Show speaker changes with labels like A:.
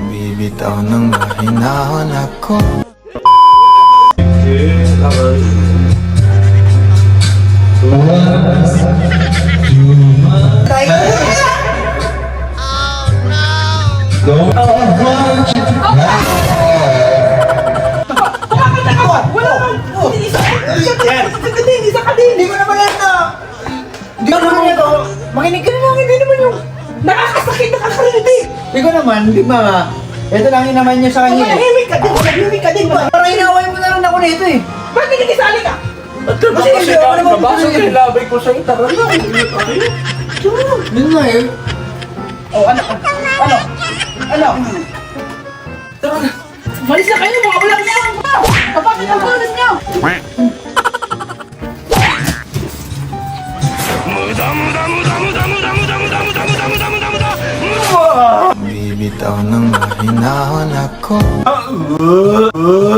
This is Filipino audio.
A: Bibitaw ng mahinahon ako.
B: Makinig ka na lang, hindi naman yung nakakasakit, nakakarinig. Ikaw naman, di ba? Ito lang yung naman niya sa kanya. Mahimik ka din, Parang inaway mo na lang ako nito eh. Ba't hindi kisali ka? Kasi hindi ako naman
C: Nabasa ko yung labay ko sa'yo, tara na.
B: Yun nga eh. Oh, ano? Tara na. Malis na kayo, mga ulang yan! Kapatid ang bonus niyo!
A: Bibitaw ng mahinahon ako.
D: Oh.